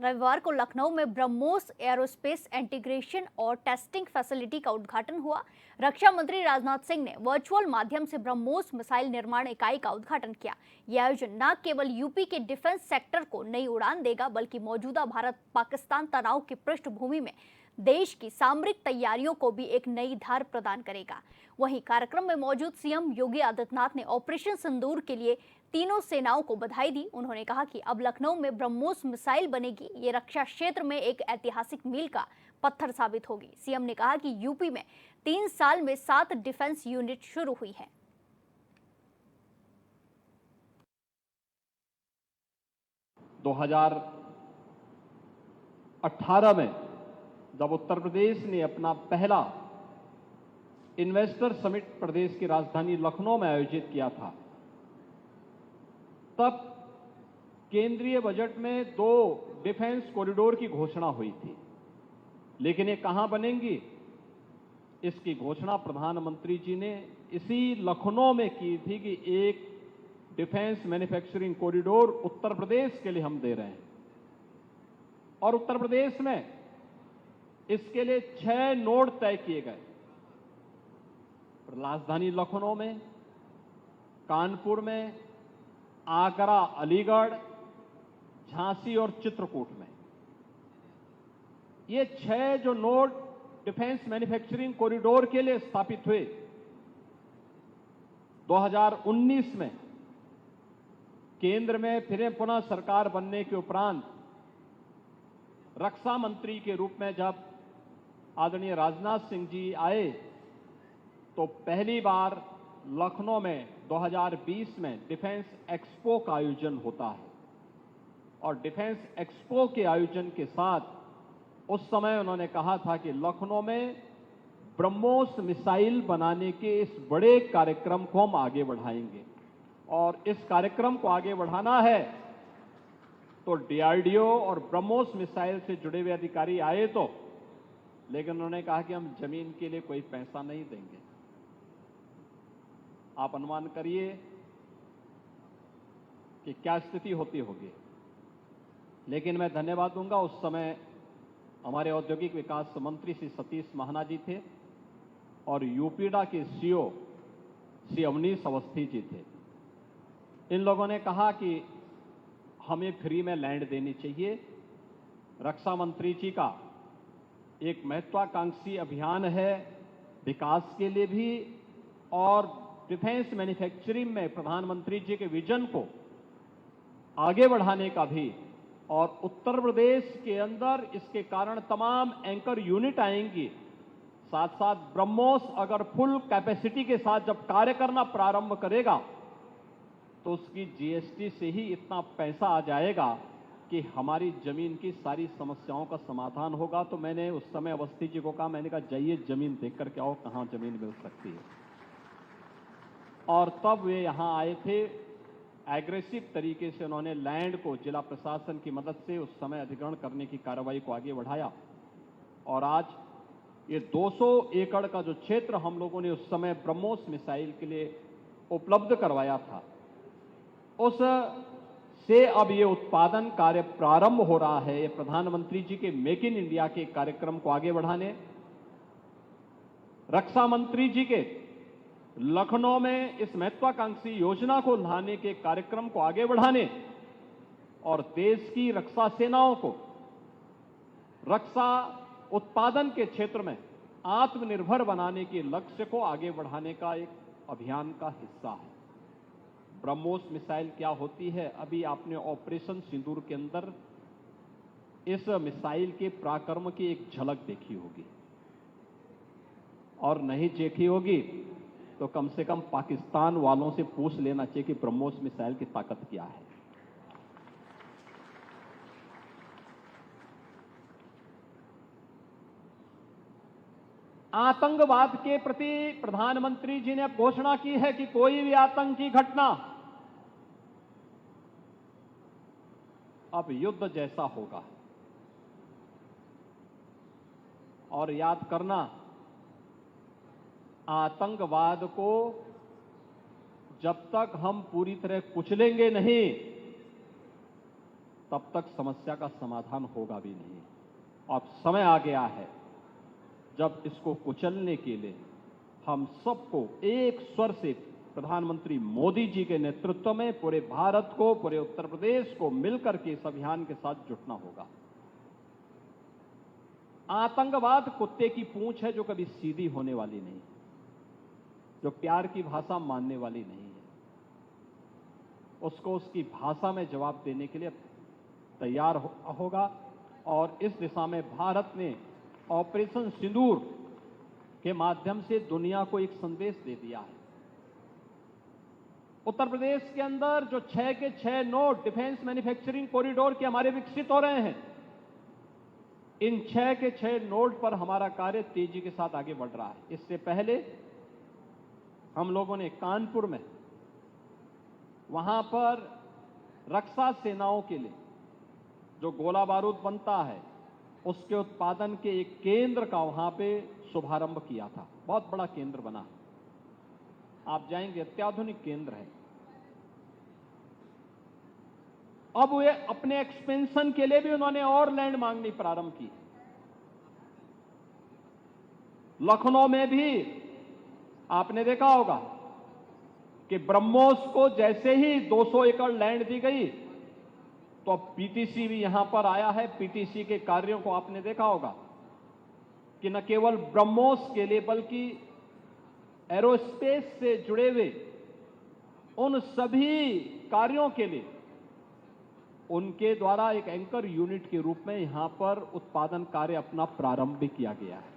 रविवार को लखनऊ में ब्रह्मोस एरोस्पेस इंटीग्रेशन और टेस्टिंग फैसिलिटी का उद्घाटन हुआ। रक्षा मंत्री राजनाथ सिंह ने वर्चुअल माध्यम से ब्रह्मोस मिसाइल निर्माण इकाई का उद्घाटन किया। यह आयोजन न केवल यूपी के डिफेंस सेक्टर को नई उड़ान देगा, बल्कि मौजूदा भारत पाकिस्तान तनाव की पृष्ठभूमि में देश की सामरिक तैयारियों को भी एक नई धार प्रदान करेगा। वहीं कार्यक्रम में मौजूद सीएम योगी आदित्यनाथ ने ऑपरेशन सिंदूर के लिए तीनों सेनाओं को बधाई दी। उन्होंने कहा कि अब लखनऊ में ब्रह्मोस मिसाइल बनेगी, ये रक्षा क्षेत्र में एक ऐतिहासिक मील का पत्थर साबित होगी। सीएम ने कहा कि यूपी में 3 साल में 7 डिफेंस यूनिट शुरू हुई है। 2018 में जब उत्तर प्रदेश ने अपना पहला इन्वेस्टर समिट प्रदेश की राजधानी लखनऊ में आयोजित किया था, तब केंद्रीय बजट में 2 डिफेंस कॉरिडोर की घोषणा हुई थी। लेकिन ये कहां बनेंगी, इसकी घोषणा प्रधानमंत्री जी ने इसी लखनऊ में की थी कि एक defence manufacturing corridor Uttar Pradesh के लिए हम दे रहे हैं। और उत्तर प्रदेश में इसके लिए 6 नोड तय किए गए। राजधानी लखनऊ में, कानपुर में, आगरा, अलीगढ़, झांसी और चित्रकूट में। ये 6 जो नोड डिफेंस मैन्युफैक्चरिंग कॉरिडोर के लिए स्थापित हुए, 2019 में केंद्र में फिर पुनः सरकार बनने के उपरांत रक्षा मंत्री के रूप में जब आदरणीय राजनाथ सिंह जी आए, तो पहली बार लखनऊ में 2020 में डिफेंस एक्सपो का आयोजन होता है। और डिफेंस एक्सपो के आयोजन के साथ उस समय उन्होंने कहा था कि लखनऊ में ब्रह्मोस मिसाइल बनाने के इस बड़े कार्यक्रम को हम आगे बढ़ाएंगे। और इस कार्यक्रम को आगे बढ़ाना है तो डीआरडीओ और ब्रह्मोस मिसाइल से जुड़े हुए अधिकारी आए तो, लेकिन उन्होंने कहा कि हम जमीन के लिए कोई पैसा नहीं देंगे। आप अनुमान करिए कि क्या स्थिति होती होगी। लेकिन मैं धन्यवाद दूंगा, उस समय हमारे औद्योगिक विकास मंत्री श्री सतीश महाना जी थे और यूपीडा के सीओ श्री अवनीश अवस्थी जी थे। इन लोगों ने कहा कि हमें फ्री में लैंड देनी चाहिए। रक्षा मंत्री जी का एक महत्वाकांक्षी अभियान है विकास के लिए भी, और डिफेंस मैन्युफैक्चरिंग में प्रधानमंत्री जी के विजन को आगे बढ़ाने का भी। और उत्तर प्रदेश के अंदर इसके कारण तमाम एंकर यूनिट आएंगी। साथ साथ ब्रह्मोस अगर फुल कैपेसिटी के साथ जब कार्य करना प्रारंभ करेगा तो उसकी जीएसटी से ही इतना पैसा आ जाएगा कि हमारी जमीन की सारी समस्याओं का समाधान होगा। तो मैंने उस समय अवस्थी जी को कहा, मैंने कहा जाइए जमीन देख करके आओ, कहां जमीन मिल सकती है। और तब वे यहां आए थे। एग्रेसिव तरीके से उन्होंने लैंड को जिला प्रशासन की मदद से उस समय अधिग्रहण करने की कार्रवाई को आगे बढ़ाया। और आज ये 200 एकड़ का जो क्षेत्र हम लोगों ने उस समय ब्रह्मोस मिसाइल के लिए उपलब्ध करवाया था, उस से अब ये उत्पादन कार्य प्रारंभ हो रहा है। ये प्रधानमंत्री जी के मेक इन इंडिया के कार्यक्रम को आगे बढ़ाने, रक्षा मंत्री जी के लखनऊ में इस महत्वाकांक्षी योजना को लाने के कार्यक्रम को आगे बढ़ाने और देश की रक्षा सेनाओं को रक्षा उत्पादन के क्षेत्र में आत्मनिर्भर बनाने के लक्ष्य को आगे बढ़ाने का एक अभियान का हिस्सा है। ब्रह्मोस मिसाइल क्या होती है, अभी आपने ऑपरेशन सिंदूर के अंदर इस मिसाइल के पराक्रम की एक झलक देखी होगी, और नहीं देखी होगी तो कम से कम पाकिस्तान वालों से पूछ लेना चाहिए कि ब्रह्मोस मिसाइल की ताकत क्या है। आतंकवाद के प्रति प्रधानमंत्री जी ने घोषणा की है कि कोई भी आतंकी घटना अब युद्ध जैसा होगा। और याद करना, आतंकवाद को जब तक हम पूरी तरह कुचलेंगे नहीं, तब तक समस्या का समाधान होगा भी नहीं। अब समय आ गया है जब इसको कुचलने के लिए हम सबको एक स्वर से प्रधानमंत्री मोदी जी के नेतृत्व में पूरे भारत को, पूरे उत्तर प्रदेश को मिलकर के इस अभियान के साथ जुटना होगा। आतंकवाद कुत्ते की पूंछ है जो कभी सीधी होने वाली नहीं, जो प्यार की भाषा मानने वाली नहीं है। उसको उसकी भाषा में जवाब देने के लिए तैयार होगा और इस दिशा में भारत ने ऑपरेशन सिंदूर के माध्यम से दुनिया को एक संदेश दे दिया है। उत्तर प्रदेश के अंदर जो 6 के 6 नोड डिफेंस मैन्युफैक्चरिंग कॉरिडोर के हमारे विकसित हो रहे हैं, इन 6 के 6 नोड पर हमारा कार्य तेजी के साथ आगे बढ़ रहा है। इससे पहले हम लोगों ने कानपुर में वहां पर रक्षा सेनाओं के लिए जो गोला बारूद बनता है उसके उत्पादन के एक केंद्र का वहां पे शुभारंभ किया था। बहुत बड़ा केंद्र बना, आप जाएंगे अत्याधुनिक केंद्र है। अब वे अपने एक्सपेंशन के लिए भी उन्होंने और लैंड मांगनी प्रारंभ की। लखनऊ में भी आपने देखा होगा कि ब्रह्मोस को जैसे ही 200 एकड़ लैंड दी गई तो अब पीटीसी भी यहां पर आया है। पीटीसी के कार्यों को आपने देखा होगा कि न केवल ब्रह्मोस के लिए बल्कि एरोस्पेस से जुड़े हुए उन सभी कार्यों के लिए उनके द्वारा एक एंकर यूनिट के रूप में यहां पर उत्पादन कार्य अपना प्रारंभ भी किया गया है।